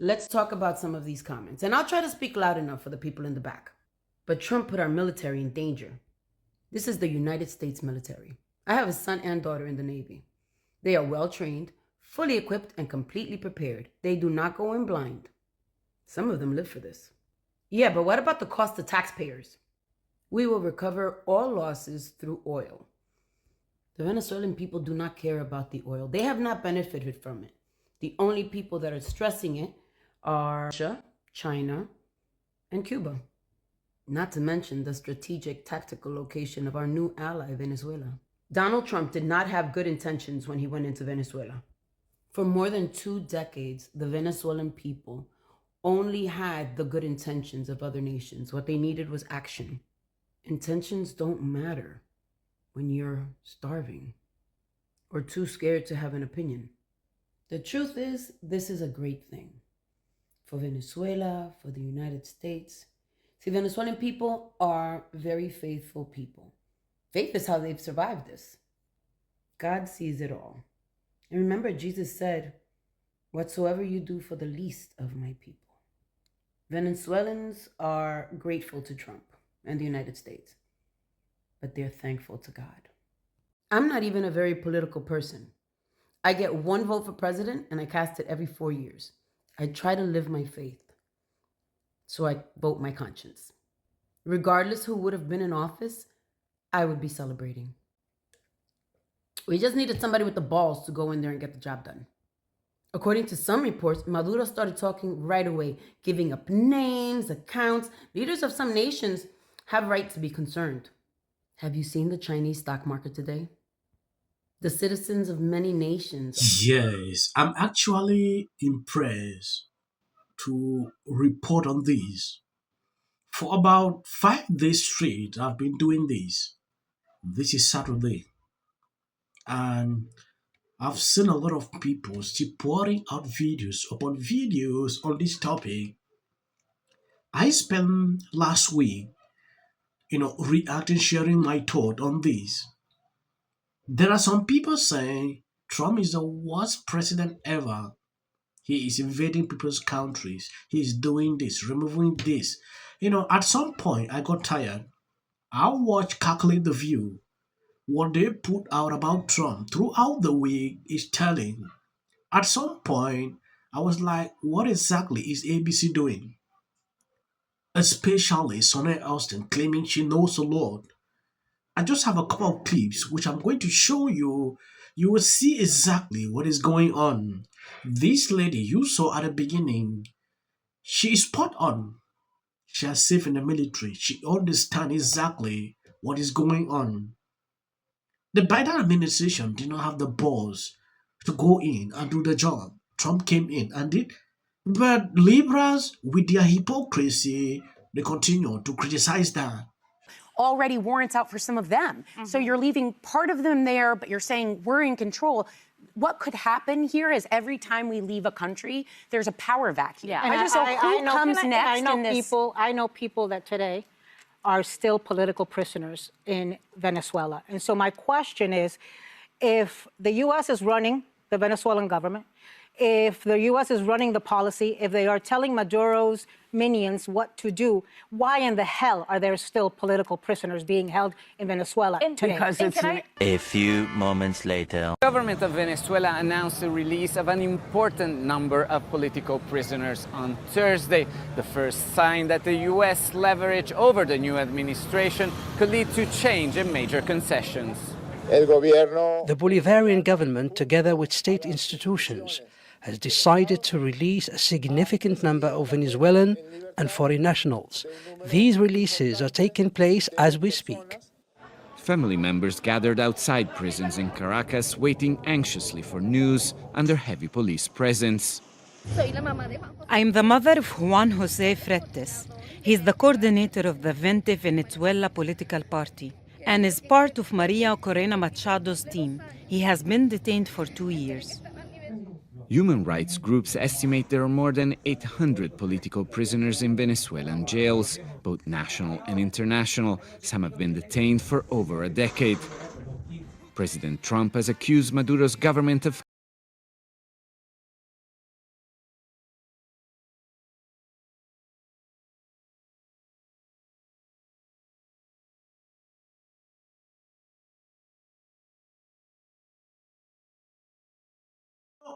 Let's talk about some of these comments, and I'll try to speak loud enough for the people in the back. But Trump put our military in danger. This is the United States military. I have a son and daughter in the Navy. They are well trained, fully equipped, and completely prepared. They do not go in blind. Some of them live for this. Yeah, but what about the cost to taxpayers? We will recover all losses through oil. The Venezuelan people do not care about the oil. They have not benefited from it. The only people that are stressing it are Russia, China, and Cuba. Not to mention the strategic tactical location of our new ally, Venezuela. Donald Trump did not have good intentions when he went into Venezuela. For more than 2 decades, the Venezuelan people only had the good intentions of other nations. What they needed was action. Intentions don't matter when you're starving or too scared to have an opinion. The truth is, this is a great thing for Venezuela, for the United States. See, Venezuelan people are very faithful people. Faith is how they've survived this. God sees it all. And remember, Jesus said, "Whatsoever you do for the least of my people." Venezuelans are grateful to Trump and the United States, but they're thankful to God. I'm not even a very political person. I get 1 vote for president and I cast it every 4 years. I try to live my faith, so I vote my conscience. Regardless who would have been in office, I would be celebrating. We just needed somebody with the balls to go in there and get the job done. According to some reports, Maduro started talking right away, giving up names, accounts. Leaders of some nations have right to be concerned. Have you seen the Chinese stock market today? The citizens of many nations. Yes, I'm actually impressed to report on this. For about 5 days straight, I've been doing this. This is Saturday, and I've seen a lot of people still pouring out videos upon videos on this topic. I spent last week, reacting, sharing my thought on this. There are some people saying Trump is the worst president ever. He is invading people's countries. He is doing this, removing this. At some point, I got tired. I watched Calculate the View. What they put out about Trump throughout the week is telling. At some point, I was like, what exactly is ABC doing? Especially Sonia Austin claiming she knows the Lord. I just have a couple of clips which I'm going to show you. You will see exactly what is going on. This lady you saw at the beginning, she is spot on. She has served in the military. She understands exactly what is going on. The Biden administration did not have the balls to go in and do the job. Trump came in and did. But liberals, with their hypocrisy, they continue to criticize that. Already warrants out for some of them. So you're leaving part of them there, but you're saying we're in control. What could happen here is every time we leave a country, there's a power vacuum. Yeah. And I just know who comes next in this. I know people that today are still political prisoners in Venezuela. And so my question is, if the U.S. is running the Venezuelan government, if the U.S. is running the policy, if they are telling Maduro's minions what to do, why in the hell are there still political prisoners being held in Venezuela today? Because it's A few moments later. The government of Venezuela announced the release of an important number of political prisoners on Thursday, the first sign that the U.S. leverage over the new administration could lead to change in major concessions. The Bolivarian government, together with state institutions, has decided to release a significant number of Venezuelan and foreign nationals. These releases are taking place as we speak. Family members gathered outside prisons in Caracas, waiting anxiously for news under heavy police presence. I am the mother of Juan José Fretes. He is the coordinator of the Vente Venezuela political party and is part of Maria Corena Machado's team. He has been detained for 2 years. Human rights groups estimate there are more than 800 political prisoners in Venezuelan jails, both national and international. Some have been detained for over a decade. President Trump has accused Maduro's government of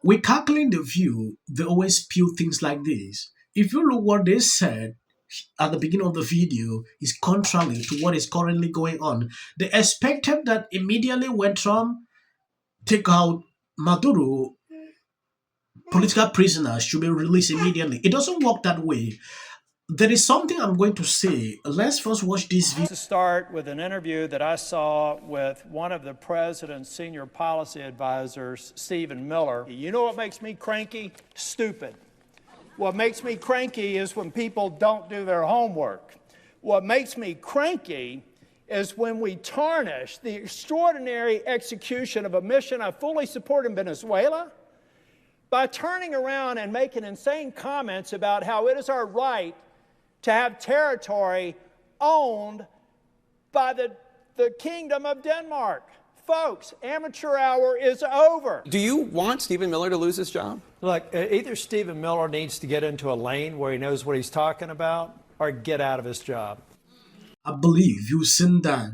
with calculating the view, they always spew things like this. If you look what they said at the beginning of the video is contrary to what is currently going on. They expected that immediately when Trump take out Maduro, political prisoners should be released immediately. It doesn't work that way. There is something I'm going to say. Let's first watch this video. To start with an interview that I saw with one of the president's senior policy advisors, Stephen Miller. You know what makes me cranky? Stupid. What makes me cranky is when people don't do their homework. What makes me cranky is when we tarnish the extraordinary execution of a mission I fully support in Venezuela by turning around and making insane comments about how it is our right to have territory owned by the Kingdom of Denmark. Folks, amateur hour is over. Do you want Stephen Miller to lose his job? Look, either Stephen Miller needs to get into a lane where he knows what he's talking about or get out of his job. I believe you've seen that.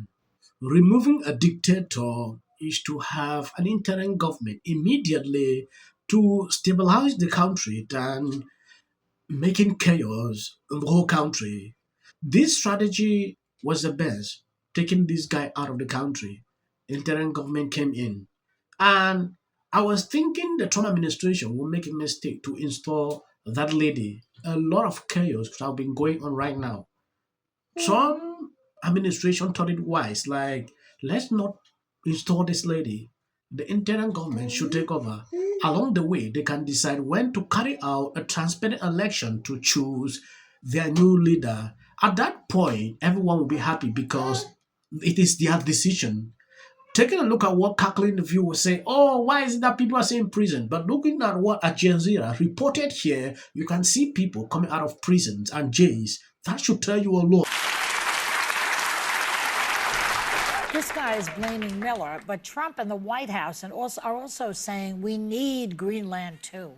Removing a dictator is to have an interim government immediately to stabilize the country than making chaos in the whole country. This strategy was the best, taking this guy out of the country. Interim government came in. And I was thinking the Trump administration will make a mistake to install that lady. A lot of chaos have been going on right now. Trump administration thought it wise, like, let's not install this lady. The interim government should take over. Along the way, they can decide when to carry out a transparent election to choose their new leader. At that point, everyone will be happy because it is their decision. Taking a look at what calculating the view will say, oh, why is it that people are saying prison? But looking at what Al Jazeera reported here, you can see people coming out of prisons and jails. That should tell you a lot. This guy is blaming Miller, but Trump and the White House are also saying we need Greenland too.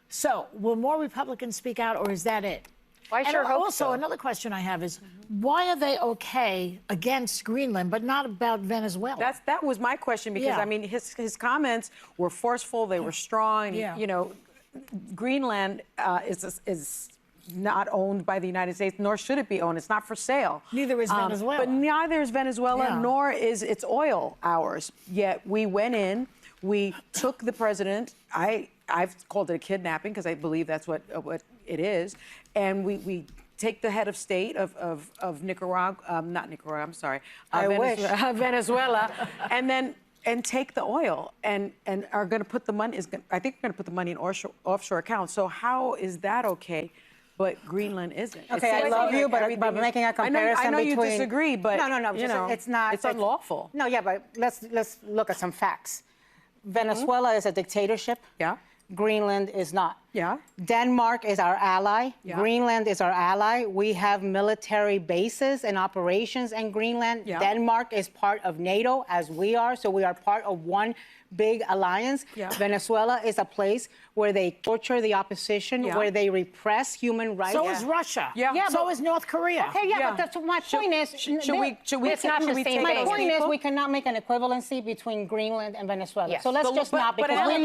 So will more Republicans speak out, or is that it? I sure hope also, so. Another question I have is, why are they okay against Greenland, but not about Venezuela? That was my question, because, Yeah. I mean, his comments were forceful, they were strong. Yeah. You know, Greenland is not owned by the United States, nor should it be owned. It's not for sale. Neither is Venezuela. But neither is Venezuela, Yeah. nor is its oil ours. Yet we went in, we took the president. I've called it a kidnapping because I believe that's what it is. And we take the head of state of Nicaragua, not Nicaragua, I'm sorry. Venezuela, and take the oil and are going to put the money, I think we're going to put the money in offshore accounts. So how is that okay? But Greenland isn't. Okay, I love you, but making a comparison I know between... you disagree, but No, you know, it's not... It's unlawful. No, yeah, but let's look at some facts. Venezuela is a dictatorship. Yeah. Greenland is not. Yeah. Denmark is our ally. Yeah. Greenland is our ally. We have military bases and operations in Greenland. Yeah. Denmark is part of NATO, as we are, so we are part of one big alliance. Yeah. Venezuela is a place where they torture the opposition, Yeah. where they repress human rights. So is Russia. Yeah. So is North Korea. Okay, yeah, Yeah. but that's my point is... Should we it's not the should we same. take My those point is people? we cannot make an equivalency between Greenland and Venezuela. Yes. So let's just not, because we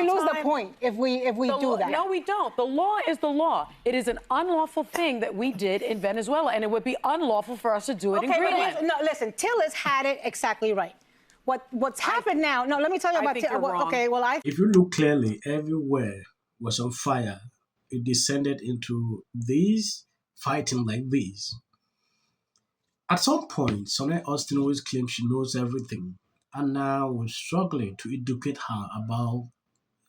lose the point if we do that. No, we don't. The law is the law. It is an unlawful thing that we did in Venezuela, and it would be unlawful for us to do it in Greenland. No, listen, Tillis had it exactly right. What's happened now? No, let me tell you about think you're wrong. Okay, well, If you look clearly, everywhere was on fire. It descended into these, fighting like these. At some point, Sonia Hostin always claims she knows everything, and now we're struggling to educate her about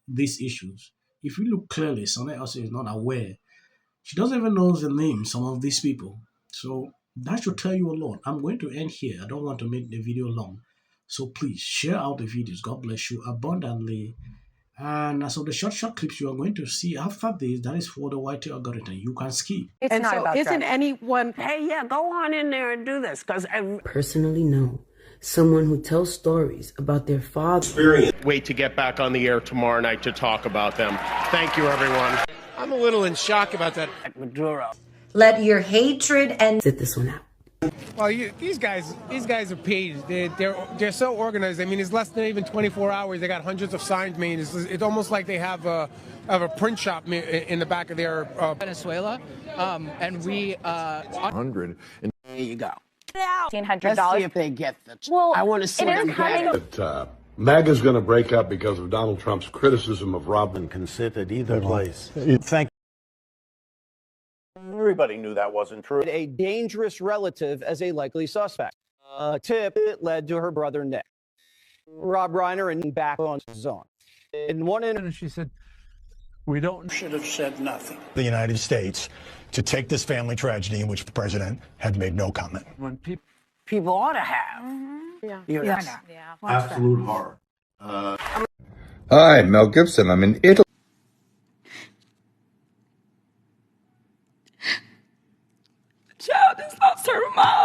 these issues. If you look clearly, Sonia Hostin is not aware. She doesn't even know the names of some of these people. So that should tell you a lot. I'm going to end here. I don't want to make the video long. So please share out the videos. God bless you abundantly. And as of the short clips you are going to see after this, that is for the YT algorithm. You can skip. And so isn't anyone... Hey, yeah, go on in there and do this, because Personally know someone who tells stories about their father. Wait to get back on the air tomorrow night to talk about them. Thank you, everyone. I'm a little in shock about that. Maduro. Let your hatred and... Sit this one out. Well, these guys are paid. They're so organized. I mean, it's less than even 24 hours. They got hundreds of signs made. It's almost like they have a print shop in the back of their Venezuela, and we 100. There you go. $1,500. Let's see if they get the. Well, I want to see them get it. But MAGA's going to break up because of Donald Trump's criticism of Robin. Can sit at either place. Thank. Everybody knew that wasn't true. A dangerous relative as a likely suspect. A tip that led to her brother Nick. Rob Reiner and back on his own. In one interview, she said, "We should have said nothing." the United States to take this family tragedy in which the president had made no comment. When People ought to have. Yeah. Yes. Absolute horror. Hi, Mel Gibson. I'm in Italy. The child has lost her mom.